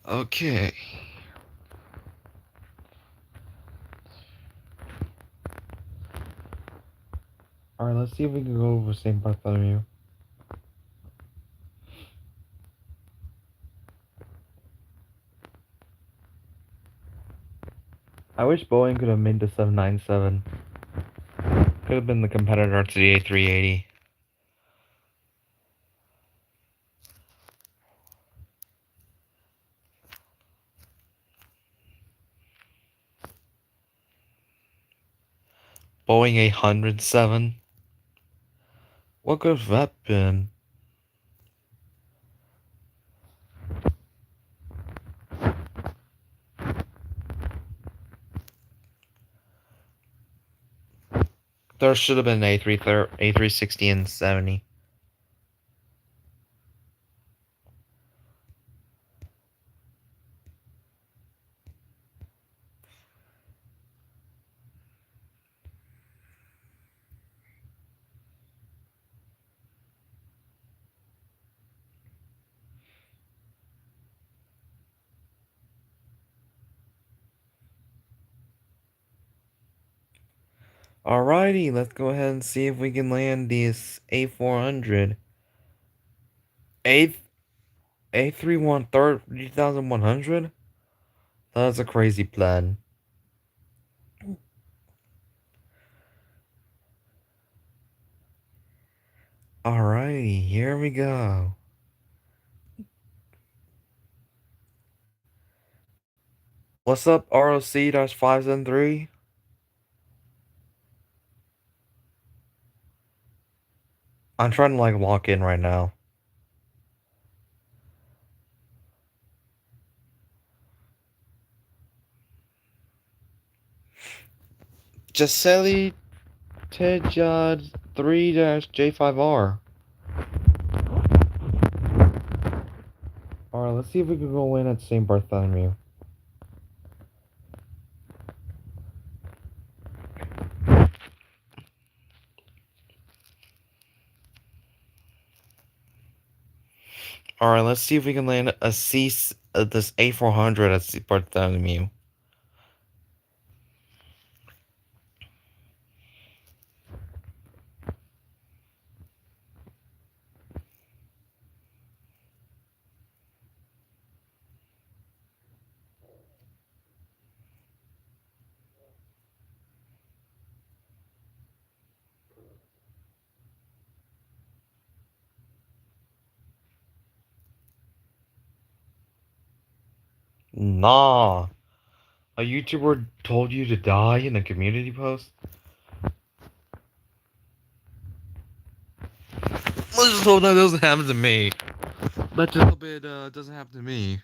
Okay. Alright, let's see if we can go over St. Bartholomew. I wish Boeing could have made the 797. Could have been the competitor to the A380. Boeing 807. What could have that been? There should have been A360 and 70. Alrighty, let's go ahead and see if we can land this A400. A A313 That's a crazy plan. Alrighty, here we go. What's up, ROC-573? I'm trying to like lock in right now. Giseli Tejad 3-J5R. Alright, let's see if we can go in at St. Bartholomew. Alright, let's see if we can land a this A400 at St. Bartholomew. Nah. A YouTuber told you to die in a community post? Let's just hope that doesn't happen to me. Let's just hope it doesn't happen to me.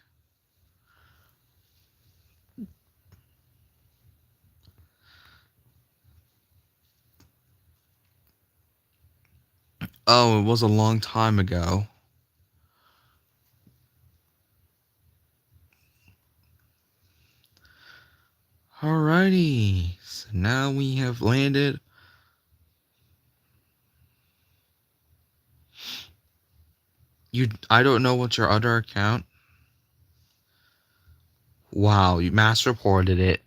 Oh, it was a long time ago. Alrighty. So now we have landed. I don't know what's your other account. Wow, you mass reported it.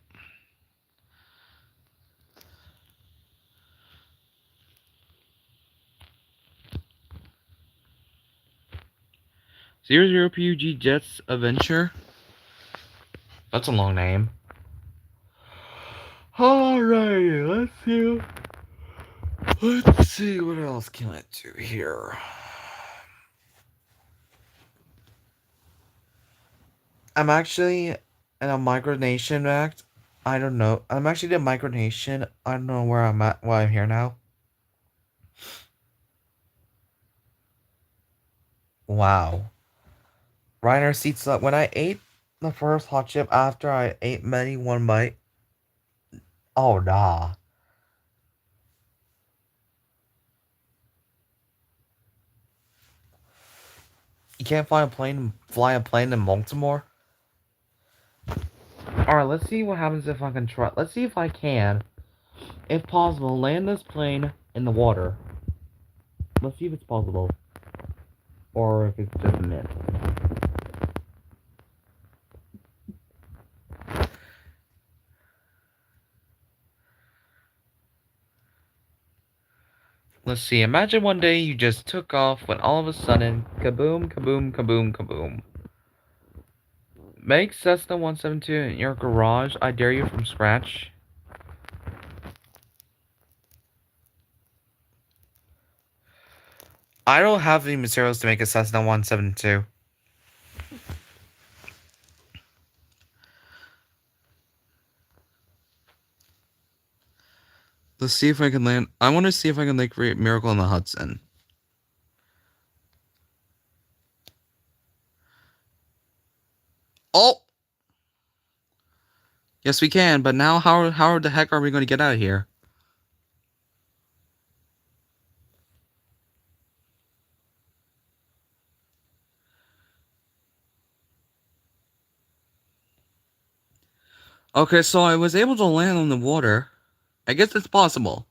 00PUG Jets Adventure. That's a long name. Alright, let's see what else can I do here. I'm actually in a micronation act. I don't know. I'm actually in a micronation. I don't know where I'm at. Why I'm here now. Wow. Reiner seats up. When I ate the first hot chip after I ate many one bite. Oh nah. You can't fly a plane in Baltimore. All right, let's see what happens if I can try. Let's see if I can, if possible, land this plane in the water. Let's see if it's possible, or if it's just a myth. Let's see. Imagine one day you just took off when all of a sudden, kaboom, kaboom, kaboom, kaboom. Make Cessna 172 in your garage. I dare you from scratch. I don't have any materials to make a Cessna 172. Let's see if I can land. I want to see if I can like create Miracle in the Hudson. Oh! Yes, we can, but now how the heck are we going to get out of here? Okay, so I was able to land on the water. I guess it's possible.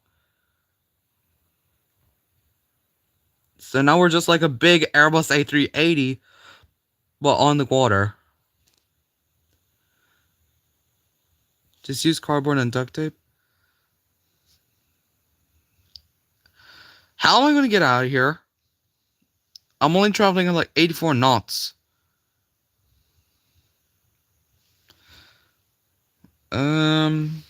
So now we're just like a big Airbus A380, but on the water. Just use cardboard and duct tape. How am I going to get out of here? I'm only traveling at like 84 knots. Um...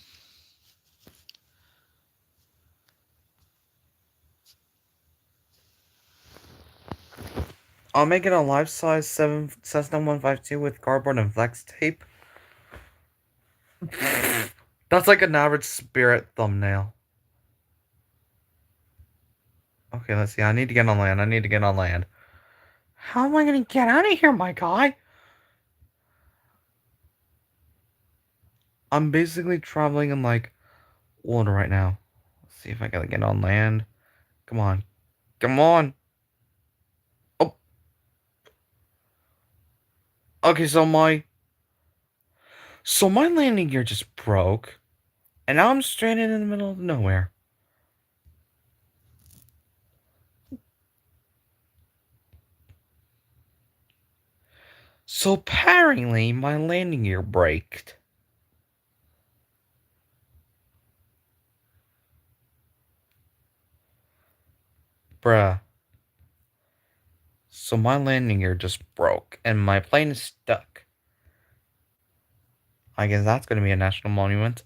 I'll make it a life-size 7 Cessna 152 with cardboard and flex tape. That's like an average Spirit thumbnail. Okay, let's see. I need to get on land. I need to get on land. How am I gonna get out of here, my guy? I'm basically traveling in like water right now. Let's see if I gotta get on land. Come on. Come on. Oh. Okay, so my landing gear just broke. And now I'm stranded in the middle of nowhere. So apparently my landing gear braked. Bruh. So my landing gear just broke and my plane is stuck. I guess that's gonna be a national monument.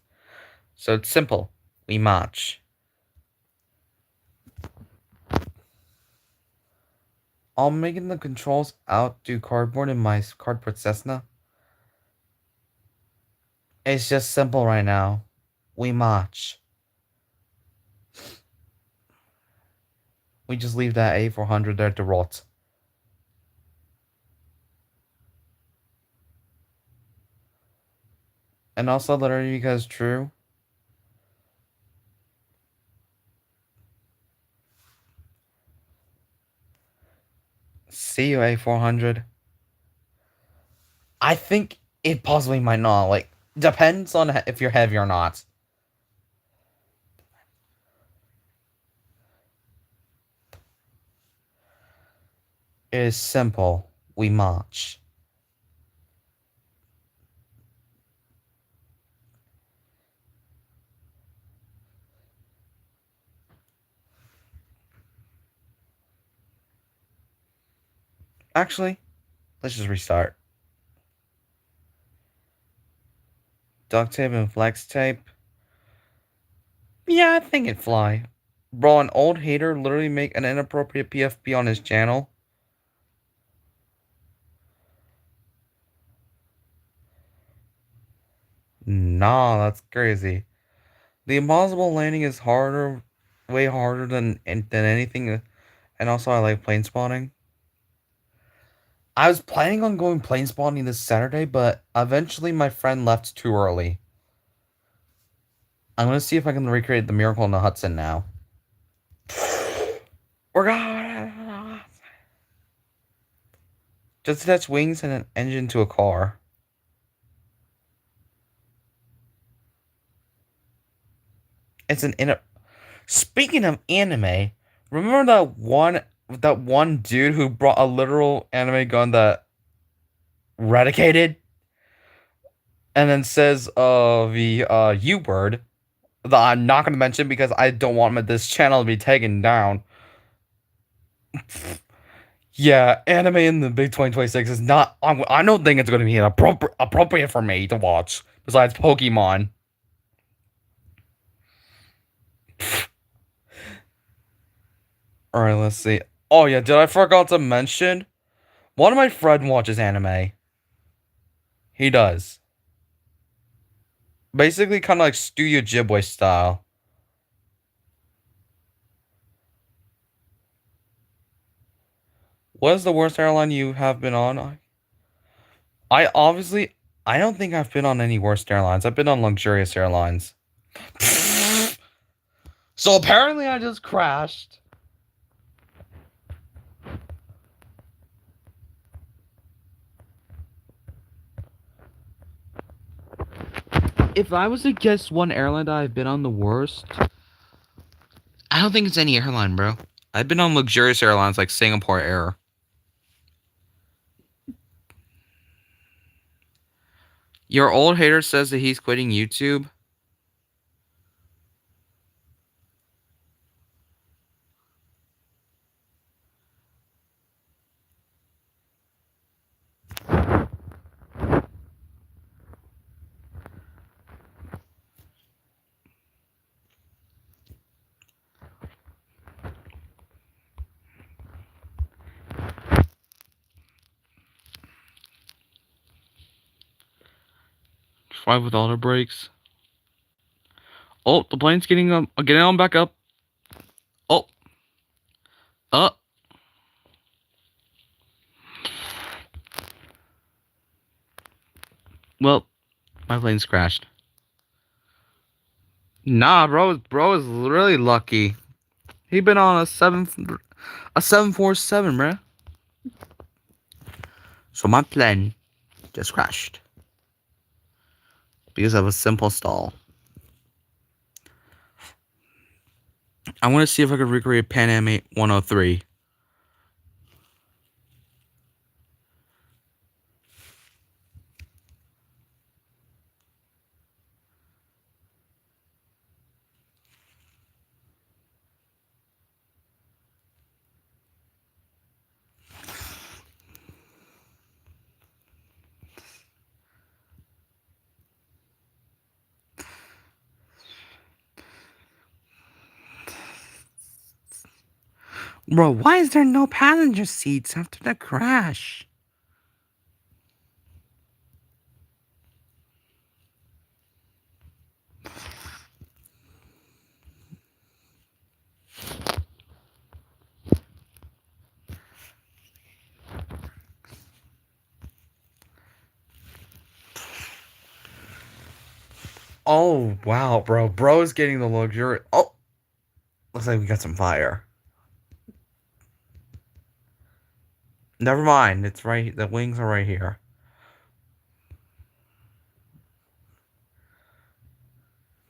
So it's simple. We march. I'm making the controls out do cardboard in my cardboard Cessna. It's just simple right now. We march. We just leave that A400 there to rot. And also, literally, because true. See you, A400. I think it possibly might not. Like, depends on if you're heavy or not. It is simple. We march. Actually, Let's just restart. Duct tape and flex tape. Yeah, I think it'd fly. Bro, an old hater literally make an inappropriate PFP on his channel. Nah, that's crazy. The impossible landing is harder, way harder than anything. And also, I like plane spotting. I was planning on going plane spotting this Saturday, but eventually my friend left too early. I'm gonna see if I can recreate the miracle in the Hudson now. We're going. Just attach wings and an engine to a car. It's an inner. Speaking of anime, remember that one dude who brought a literal anime gun that radicated and then says the U word that I'm not gonna mention because I don't want this channel to be taken down. Yeah, anime in the big 2026 is not. I don't think it's gonna be appropriate for me to watch. Besides Pokemon. All right, let's see. Oh yeah, did I forgot to mention? One of my friend watches anime. He does. Basically, kind of like Studio Ghibli style. What is the worst airline you have been on? I obviously, I don't think I've been on any worst airlines. I've been on luxurious airlines. So apparently, I just crashed. If I was to guess one airline that I've been on the worst, I don't think it's any airline, bro. I've been on luxurious airlines like Singapore Air. Your old hater says that he's quitting YouTube. Fly with all the brakes. Oh, the plane's getting on back up. Oh, uh. Well, my plane's crashed. Nah, bro is really lucky. He been on a 747, bruh. So my plane just crashed because of a simple stall. I want to see if I could recreate Pan Am 103. Bro, why is there no passenger seats after the crash? Oh wow, bro. Bro's getting the luxury. Oh, looks like we got some fire. Never mind. It's right. The wings are right here.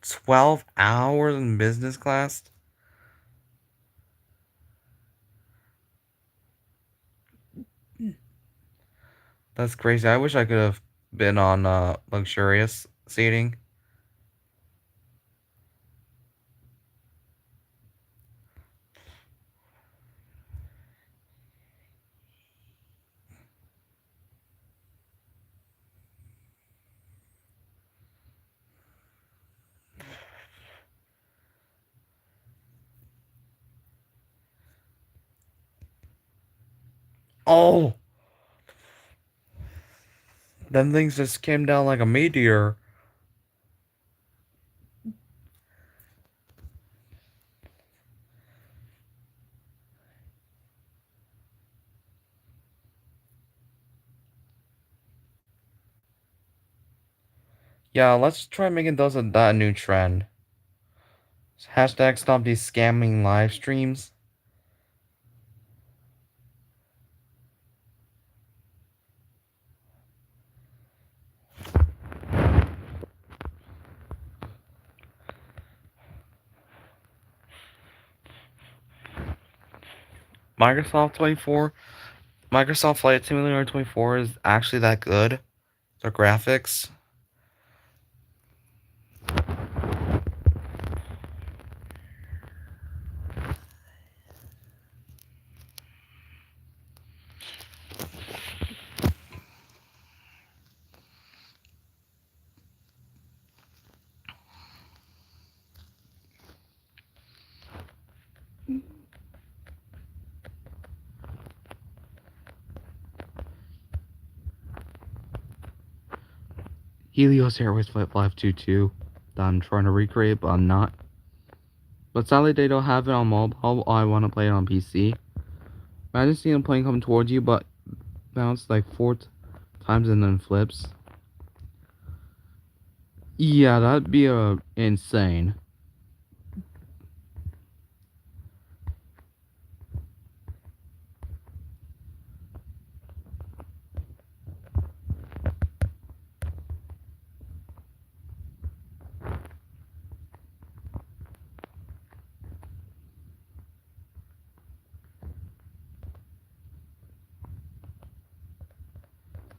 12 hours in business class. That's crazy. I wish I could have been on luxurious seating. Oh, them things just came down like a meteor. Yeah, let's try making that a new trend. Hashtag stop these scamming live streams. Microsoft 24, Microsoft Flight Simulator 24 is actually that good. The graphics. Helios Airways Flight 522 that I'm trying to recreate, but I'm not. But sadly, they don't have it on mobile. I want to play it on PC. Imagine seeing a plane come towards you, but bounce like four times and then flips. Yeah, that'd be insane.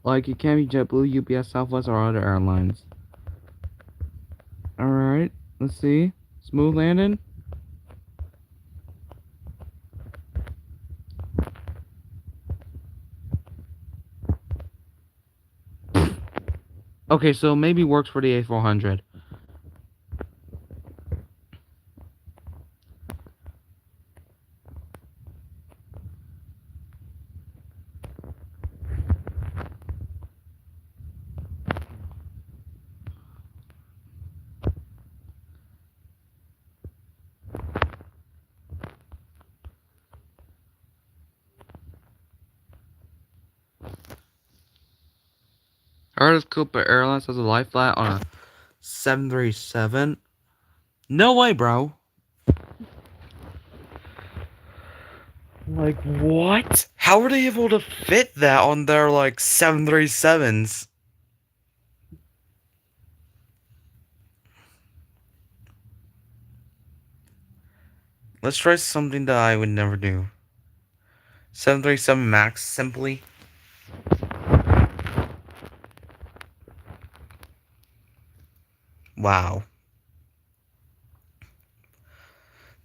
Like, it can't be JetBlue, UPS, Southwest, or other airlines. Alright, let's see. Smooth landing. Okay, so maybe works for the A400. Alright, Cooper Airlines has a lie flat on a 737. No way, bro. Like, what? How were they able to fit that on their, like, 737s? Let's try something that I would never do. 737 MAX, simply. Wow.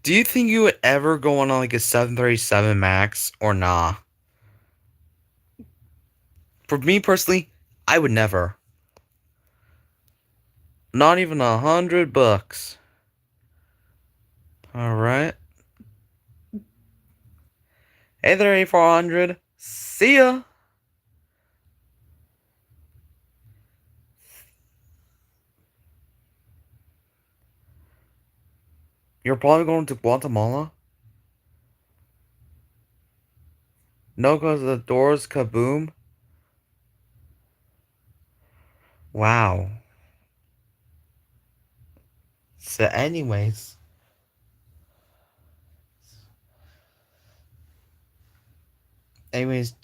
Do you think you would ever go on, like, a 737 MAX, or nah? For me, personally, I would never. Not even $100. Alright. Hey there, A400. See ya! You're probably going to Guatemala? No, because the doors kaboom? Wow. So, anyways,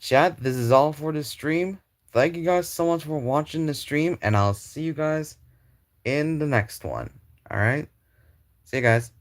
chat, this is all for the stream. Thank you guys so much for watching the stream, and I'll see you guys in the next one. Alright? See you guys.